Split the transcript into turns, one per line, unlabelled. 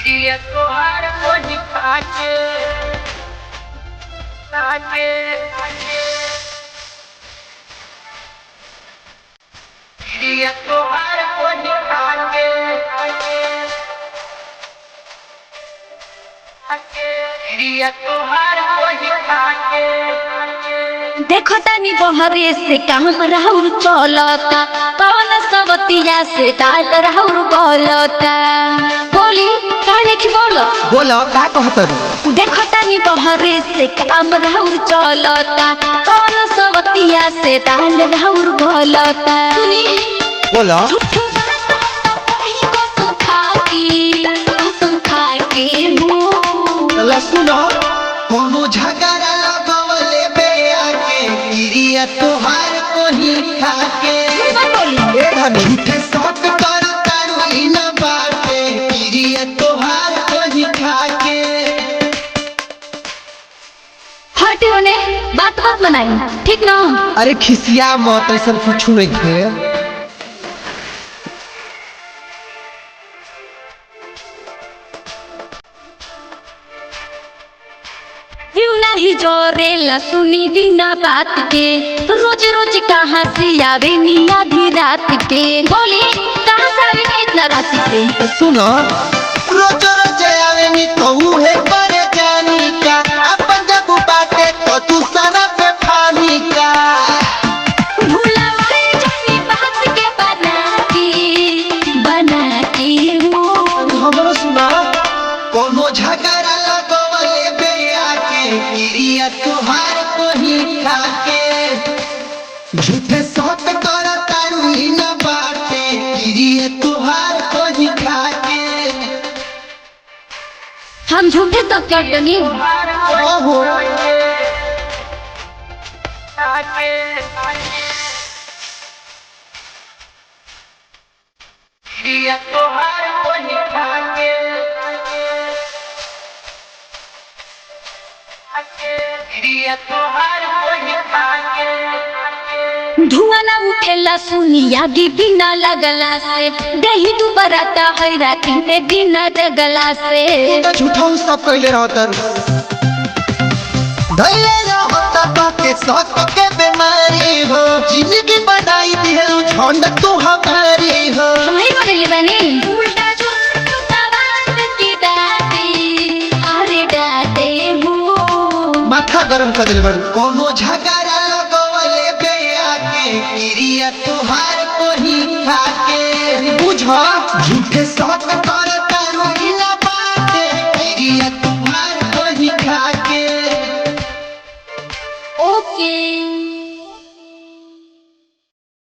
ये तोहार कोई काटे काटे ये तोहार कोई काटे ये तोहार कोई काटे
देखो तनी बहरे से काम राहुल चलता पवन सबतिया से डाल राहुल बोलता बोली काहे की बोलो
बोलो का कहतर
देखो तनी बहरे से काम राहुल चलता पवन सबतिया से डाल राहुल बोलता सुनी
बोलो सुनो कोनो झगड़ा लगवले बेया के गिरिया तोहार कोही खाके ए धनी झूठे शौक कर तारुई न बाटे गिरिया तोहार कोही खाके
हटियो ने बात बनाई ठीक ना
अरे खिसिया मत ऐसा कुछ नहीं है
नहीं जोरेला सुनी बिना बात के रोज रोज कहाँ से आवे नी आधी रात के बोली कहाँ से आवे नी इतना रात के
सुनो रोज रोज आवे नी तो है परेशानी का अपन जब बाटे तो तू सना पे फानी का
भुलावे जानी बात के बना के वो
हमरो सुना कोनो झगड़ा लगवले बेया के गिरिया तोहार कोही खाके झूठे शौक कर तारुई न बाटे गिरिया तोहार कोही खाके
हम झूठे तो क्या डनी
ओहो
ये तोहार कोई काटे ये तोहार कोई काटे
धुआं ना उठेला सुनिया गी बिना लगला से दही तू बराता है राती में बिना जगला से
तो झूठा सब कहले रहतर धैले रहता बाके शौक के बीमारी हो जिंदगी बनाई दिहलु झंड तू हमारी हो
नहीं बदली बनी उल्टा जो तबान की डाटे अरे डाटे वो
माथा गरम कर दिल बन कोनो झगड़ा लगवले बेया के गिरिया तोहार कोही खाके बुझा झूठे शौक कर तारुई न बाटे गिरिया तोहार कोही खाके
ओके